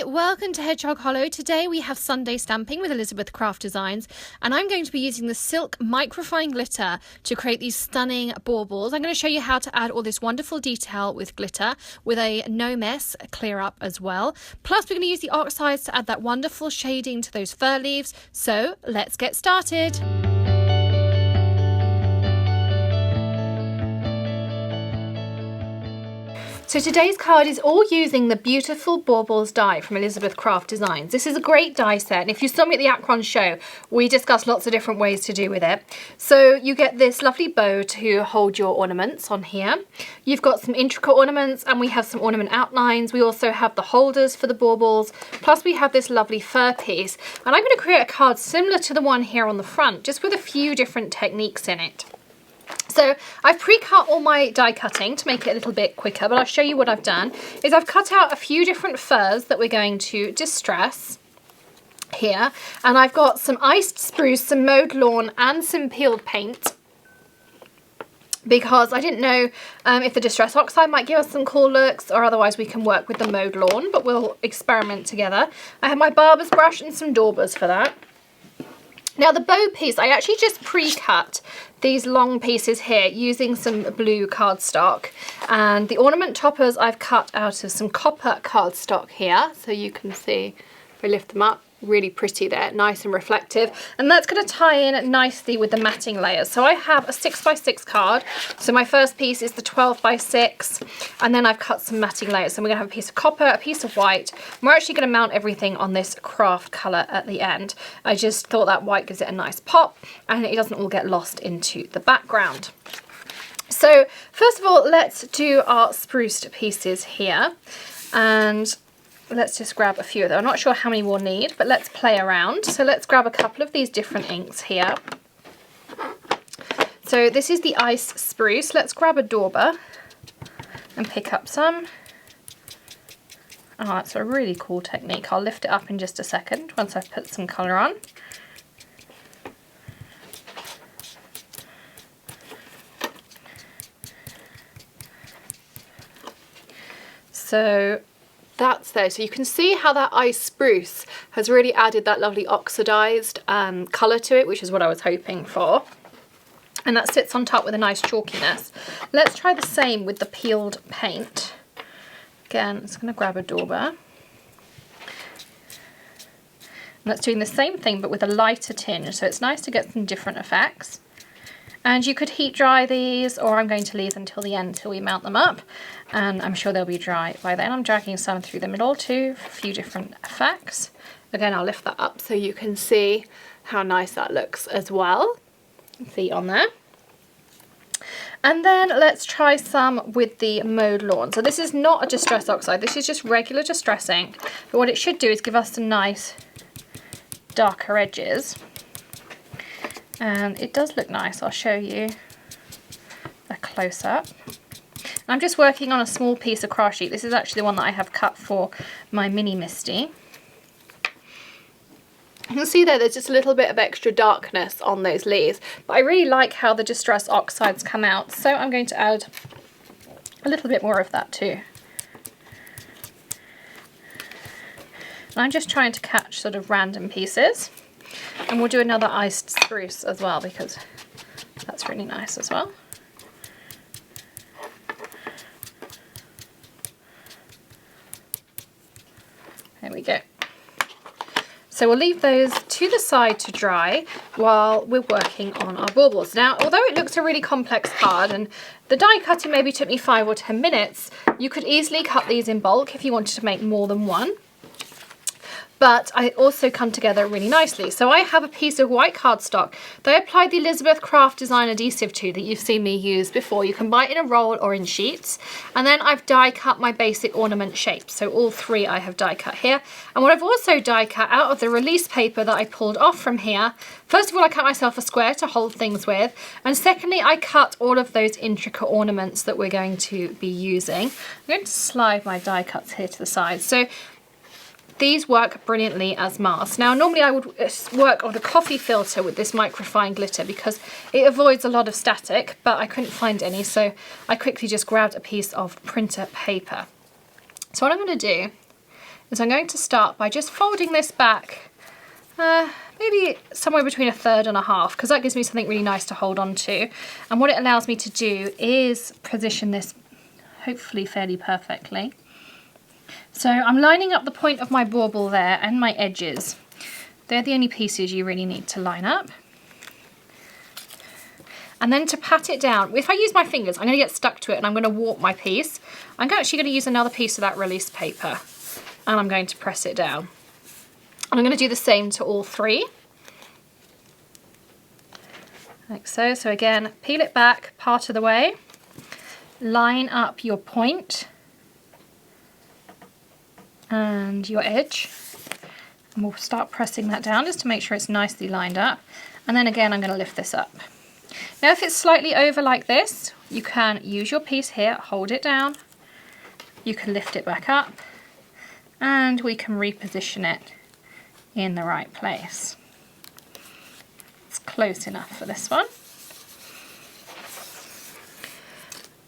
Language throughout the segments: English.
welcome to Hedgehog Hollow. Today we have Sunday stamping with Elizabeth Craft Designs, and I'm going to be using the silk microfine glitter to create these stunning baubles. I'm going to show you how to add all this wonderful detail with glitter with a no mess clear up as well. Plus we're going to use the oxides to add that wonderful shading to those fir leaves. So let's get started. So today's card is all using the beautiful Baubles die from Elizabeth Craft Designs. This is a great die set, and if you saw me at the Akron show, we discussed lots of different ways to do with it. So you get this lovely bow to hold your ornaments on here. You've got some intricate ornaments, and we have some ornament outlines. We also have the holders for the baubles, plus we have this lovely fur piece. And I'm going to create a card similar to the one here on the front, just with a few different techniques in it. So I've pre-cut all my die cutting to make it a little bit quicker, but I'll show you what I've done. Is I've cut out a few different furs that we're going to distress here, and I've got some iced spruce, some mowed lawn, and some peeled paint, because I didn't know if the distress oxide might give us some cool looks, or otherwise we can work with the mowed lawn, but we'll experiment together. I have my barber's brush and some daubers for that. Now the bow piece, I actually just pre-cut these long pieces here using some blue cardstock, and the ornament toppers I've cut out of some copper cardstock here, so you can see if I lift them up, really pretty there, nice and reflective, and that's going to tie in nicely with the matting layers. So I have a 6x6 card, so my first piece is the 12x6, and then I've cut some matting layers. So we're going to have a piece of copper, a piece of white, and we're actually going to mount everything on this craft colour at the end. I just thought that white gives it a nice pop, and it doesn't all get lost into the background. So first of all, let's do our spruce pieces here, and let's just grab a few of them. I'm not sure how many we'll need, but let's play around. So let's grab a couple of these different inks here. So this is the ice spruce. Let's grab a dauber and pick up some. Oh, that's a really cool technique. I'll lift it up in just a second once I've put some colour on. So that's there. So you can see how that ice spruce has really added that lovely oxidized colour to it, which is what I was hoping for. And that sits on top with a nice chalkiness. Let's try the same with the peeled paint. Again, I'm just going to grab a dauber. And that's doing the same thing but with a lighter tinge, so it's nice to get some different effects. And you could heat dry these, or I'm going to leave them till the end till we mount them up, and I'm sure they'll be dry by then. I'm dragging some through the middle too for a few different effects. Again, I'll lift that up so you can see how nice that looks as well. See on there. And then let's try some with the mowed lawn. So this is not a distress oxide, this is just regular distress ink, but what it should do is give us some nice darker edges. And it does look nice. I'll show you a close-up. I'm just working on a small piece of craft sheet. This is actually the one that I have cut for my mini Misty. You can see there's just a little bit of extra darkness on those leaves, but I really like how the distress oxides come out, so I'm going to add a little bit more of that too. And I'm just trying to catch sort of random pieces. And we'll do another iced spruce as well, because that's really nice as well. There we go. So we'll leave those to the side to dry while we're working on our baubles. Now, although it looks a really complex card and the die cutting maybe took me 5 or 10 minutes, you could easily cut these in bulk if you wanted to make more than one. But I also come together really nicely. So I have a piece of white cardstock that I applied the Elizabeth Craft Design adhesive to that you've seen me use before. You can buy it in a roll or in sheets. And then I've die cut my basic ornament shapes. So all three I have die cut here. And what I've also die cut out of the release paper that I pulled off from here, first of all I cut myself a square to hold things with. And secondly I cut all of those intricate ornaments that we're going to be using. I'm going to slide my die cuts here to the side. So these work brilliantly as masks. Now normally I would work on a coffee filter with this microfine glitter because it avoids a lot of static, but I couldn't find any, so I quickly just grabbed a piece of printer paper. So what I'm going to do is I'm going to start by just folding this back maybe somewhere between 1/3 and 1/2, because that gives me something really nice to hold on to. And what it allows me to do is position this hopefully fairly perfectly. So I'm lining up the point of my bauble there and my edges. They're the only pieces you really need to line up. And then to pat it down, if I use my fingers, I'm going to get stuck to it and I'm going to warp my piece. I'm actually going to use another piece of that release paper and I'm going to press it down. And I'm going to do the same to all three. Like so. So again, peel it back part of the way. Line up your point and your edge. And we'll start pressing that down just to make sure it's nicely lined up. And then again, I'm going to lift this up. Now if it's slightly over like this, you can use your piece here, hold it down, you can lift it back up, and we can reposition it in the right place. It's close enough for this one.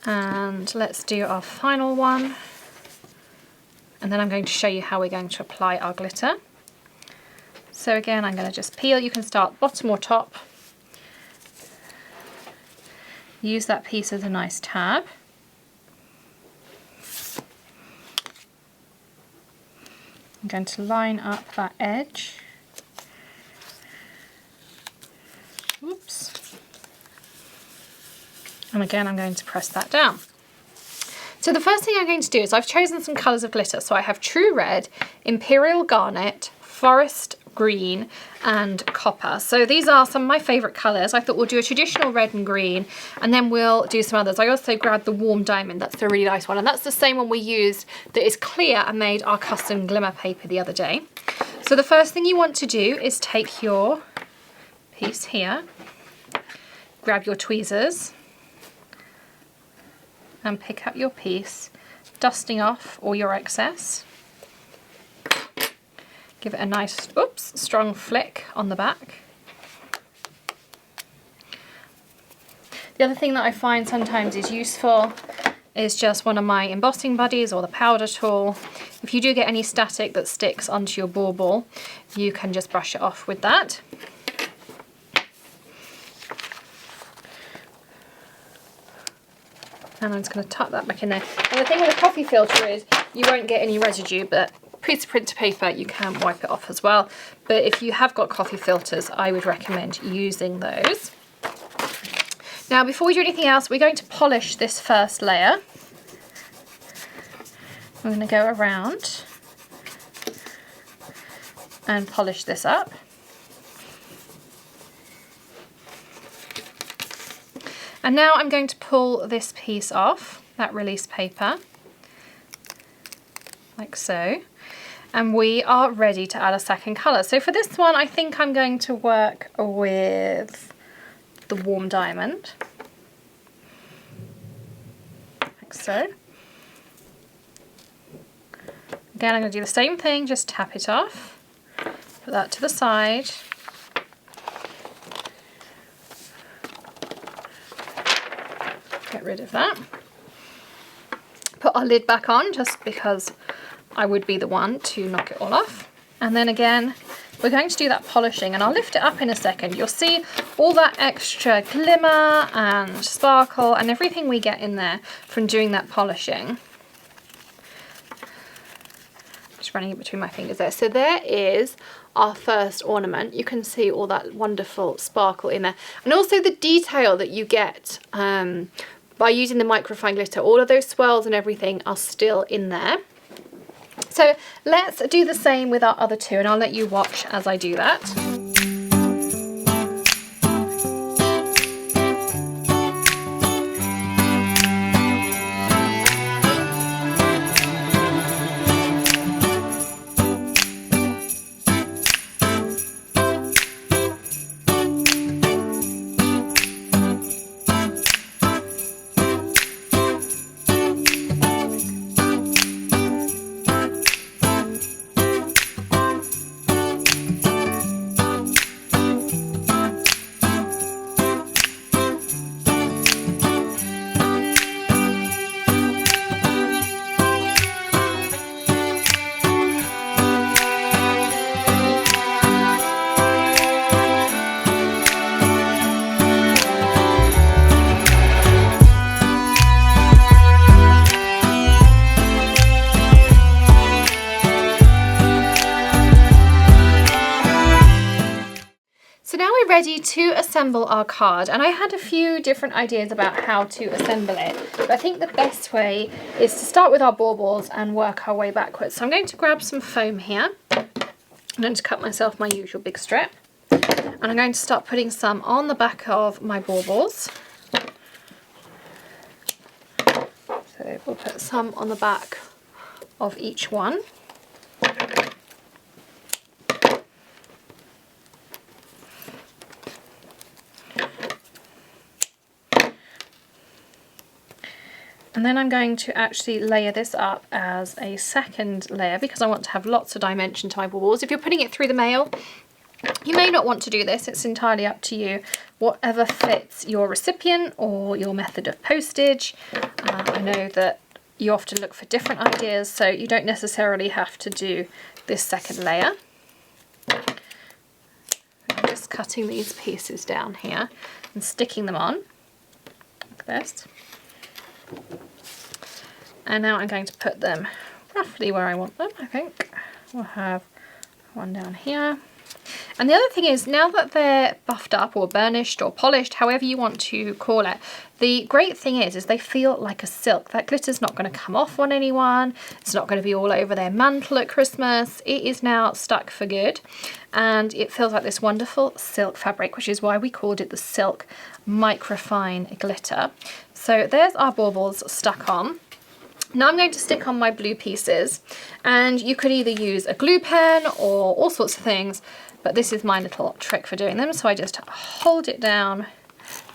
And let's do our final one. And then I'm going to show you how we're going to apply our glitter. So again, I'm going to just peel. You can start bottom or top. Use that piece as a nice tab. I'm going to line up that edge. Oops. And again, I'm going to press that down. So the first thing I'm going to do is I've chosen some colours of glitter. So I have True Red, Imperial Garnet, Forest Green and Copper. So these are some of my favourite colours. I thought we'll do a traditional red and green and then we'll do some others. I also grabbed the Warm Diamond, that's a really nice one, and that's the same one we used that is clear and made our custom glimmer paper the other day. So the first thing you want to do is take your piece here, grab your tweezers and pick up your piece, dusting off all your excess. Give it a nice, oops, strong flick on the back. The other thing that I find sometimes is useful is just one of my embossing buddies or the powder tool. If you do get any static that sticks onto your bauble, you can just brush it off with that. And I'm just going to tuck that back in there. And the thing with a coffee filter is you won't get any residue, but piece of printer paper you can wipe it off as well. But if you have got coffee filters, I would recommend using those. Now before we do anything else, we're going to polish this first layer. I'm going to go around and polish this up. And now I'm going to pull this piece off, that release paper, like so. And we are ready to add a second colour. So for this one, I think I'm going to work with the Warm Diamond, like so. Again, I'm going to do the same thing, just tap it off, put that to the side. Get rid of that. Put our lid back on just because I would be the one to knock it all off. And then again, we're going to do that polishing and I'll lift it up in a second. You'll see all that extra glimmer and sparkle and everything we get in there from doing that polishing. Just running it between my fingers there. So there is our first ornament. You can see all that wonderful sparkle in there. And also the detail that you get by using the Microfine glitter. All of those swirls and everything are still in there. So let's do the same with our other two and I'll let you watch as I do that. ready to assemble our card, and I had a few different ideas about how to assemble it, but I think the best way is to start with our baubles and work our way backwards. So I'm going to grab some foam here. I'm going to cut myself my usual big strip, and I'm going to start putting some on the back of my baubles. So we'll put some on the back of each one. And then I'm going to actually layer this up as a second layer because I want to have lots of dimension to my baubles. If you're putting it through the mail, you may not want to do this. It's entirely up to you. Whatever fits your recipient or your method of postage. I know that you often look for different ideas, so you don't necessarily have to do this second layer. I'm just cutting these pieces down here and sticking them on like this. And now I'm going to put them roughly where I want them, I think. We'll have one down here. And the other thing is, now that they're buffed up or burnished or polished, however you want to call it, the great thing is they feel like a silk. That glitter's not going to come off on anyone. It's not going to be all over their mantle at Christmas. It is now stuck for good. And it feels like this wonderful silk fabric, which is why we called it the Silk Microfine Glitter. So there's our baubles stuck on. Now I'm going to stick on my blue pieces, and you could either use a glue pen or all sorts of things, but this is my little trick for doing them. So I just hold it down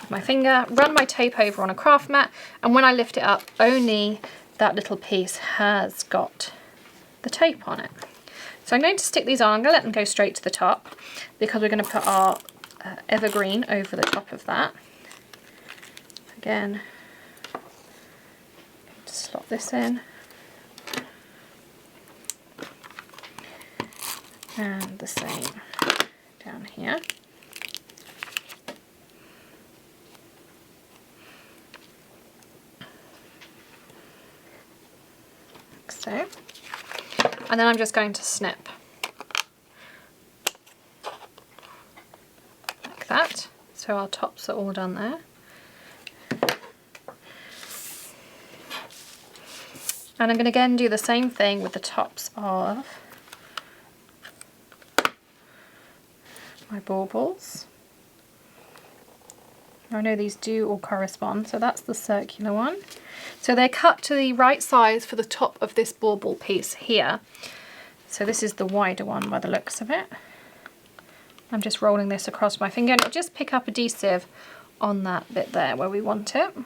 with my finger, run my tape over on a craft mat, and when I lift it up, only that little piece has got the tape on it. So I'm going to stick these on. I'm going to let them go straight to the top because we're going to put our evergreen over the top of that. Again, slot this in, and the same down here. Like so. And then I'm just going to snip like that. So our tops are all done there. And I'm going to again do the same thing with the tops of my baubles. I know these do all correspond, so that's the circular one. So they're cut to the right size for the top of this bauble piece here. So this is the wider one by the looks of it. I'm just rolling this across my finger, and it'll just pick up adhesive on that bit there where we want it.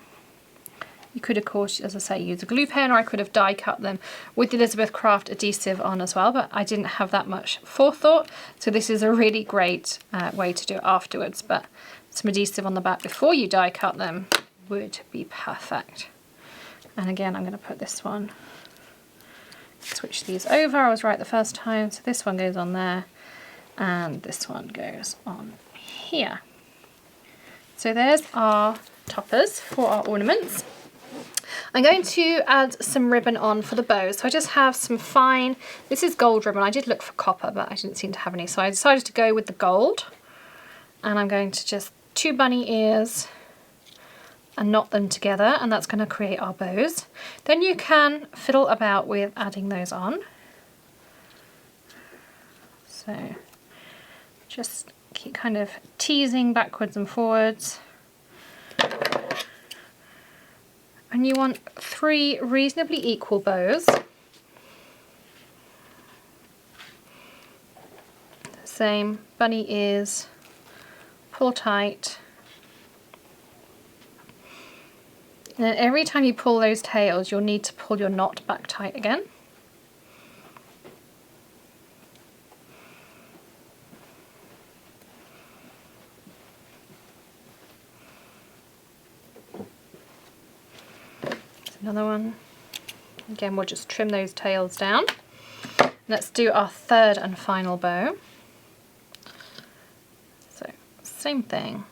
You could, of course, as I say, use a glue pen, or I could have die cut them with the Elizabeth Craft adhesive on as well, but I didn't have that much forethought. So this is a really great way to do it afterwards, but some adhesive on the back before you die cut them would be perfect. And again, I'm going to put this one, switch these over. I was right the first time. So this one goes on there, and this one goes on here. So there's our toppers for our ornaments. I'm going to add some ribbon on for the bows. So I just have some fine, this is gold ribbon. I did look for copper, but I didn't seem to have any. So I decided to go with the gold. And I'm going to just 2 bunny ears and knot them together, and that's going to create our bows. Then you can fiddle about with adding those on. So just keep kind of teasing backwards and forwards. And you want 3 reasonably equal bows. Same, bunny ears, pull tight. And then every time you pull those tails, you'll need to pull your knot back tight again. Another one. Again, we'll just trim those tails down. Let's do our 3rd and final bow. So, same thing.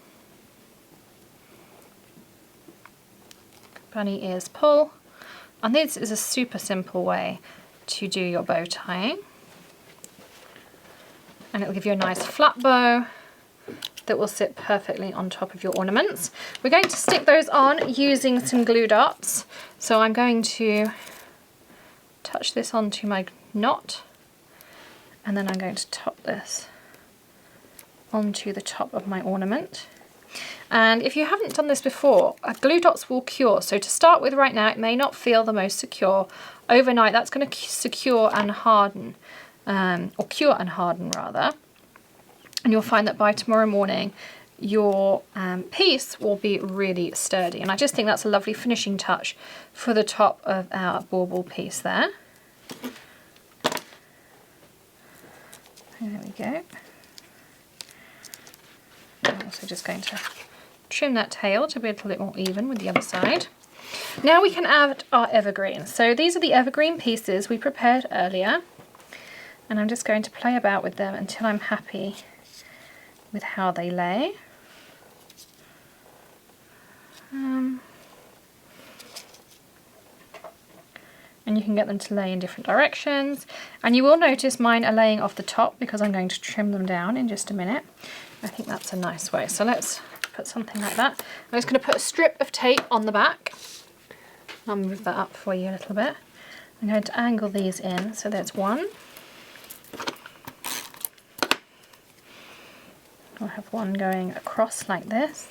Bunny ears pull. And this is a super simple way to do your bow tying. And it'll give you a nice flat bow that will sit perfectly on top of your ornaments. We're going to stick those on using some glue dots. So I'm going to touch this onto my knot, and then I'm going to top this onto the top of my ornament. And if you haven't done this before, glue dots will cure. So to start with right now, it may not feel the most secure. Overnight, that's going to secure and harden, or cure and harden rather. And you'll find that by tomorrow morning, your piece will be really sturdy. And I just think that's a lovely finishing touch for the top of our bauble piece there. There we go. I'm also just going to trim that tail to be a little bit more even with the other side. Now we can add our evergreens. So these are the evergreen pieces we prepared earlier, and I'm just going to play about with them until I'm happy with how they lay. And you can get them to lay in different directions, and you will notice mine are laying off the top because I'm going to trim them down in just a minute. I think that's a nice way. So let's put something like that. I'm just going to put a strip of tape on the back. I'll move that up for you a little bit. I'm going to angle these in. So there's one. I'll have one going across like this.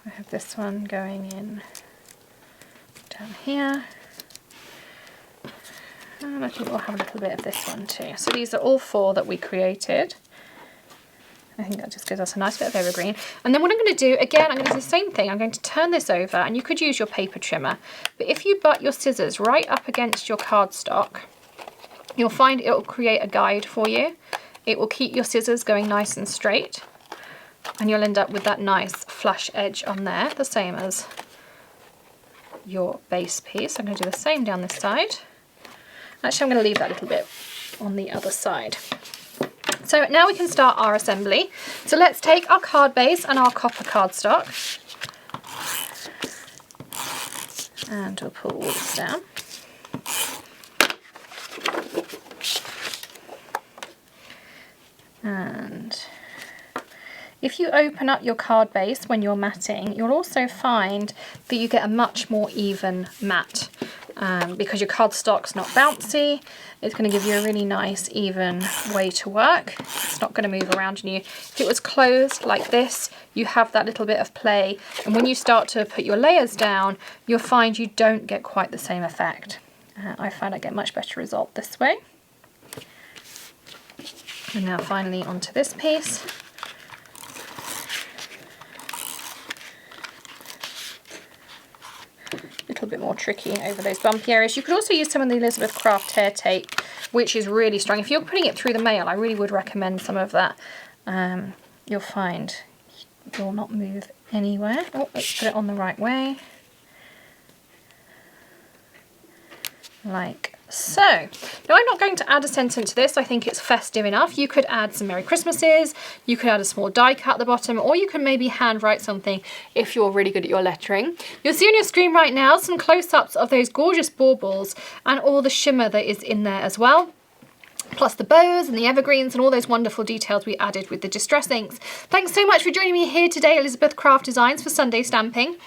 I have this one going in down here. And I think we'll have a little bit of this one too. So these are all 4 that we created. I think that just gives us a nice bit of evergreen. And then what I'm going to do, again, I'm going to do the same thing. I'm going to turn this over, and you could use your paper trimmer. But if you butt your scissors right up against your cardstock, you'll find it will create a guide for you. It will keep your scissors going nice and straight. And you'll end up with that nice flush edge on there, the same as your base piece. I'm going to do the same down this side. Actually, I'm going to leave that little bit on the other side. So now we can start our assembly. So let's take our card base and our copper cardstock. And we'll pull all this down. And if you open up your card base when you're matting, you'll also find that you get a much more even mat. Because your cardstock's not bouncy, it's going to give you a really nice even way to work. It's not going to move around on you. If it was closed like this, you have that little bit of play, and when you start to put your layers down, you'll find you don't get quite the same effect. I find I get much better result this way. And now finally onto this piece. A little bit more tricky over those bumpy areas. You could also use some of the Elizabeth Craft hair tape, which is really strong. If you're putting it through the mail, I really would recommend some of that. You'll find it will not move anywhere. Oh, let's put it on the right way. Like so. Now I'm not going to add a sentiment to this. I think it's festive enough. You could add some Merry Christmases, you could add a small die cut at the bottom, or you can maybe handwrite something if you're really good at your lettering. You'll see on your screen right now some close-ups of those gorgeous baubles and all the shimmer that is in there as well. Plus the bows and the evergreens and all those wonderful details we added with the Distress inks. Thanks so much for joining me here today, Elizabeth Craft Designs, for Sunday Stamping.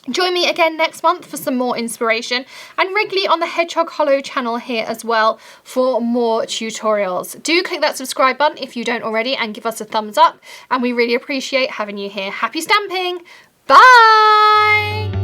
Join me again next month for some more inspiration, and regularly on the Hedgehog Hollow channel here as well for more tutorials. Do click that subscribe button if you don't already and give us a thumbs up, and we really appreciate having you here. Happy stamping! Bye!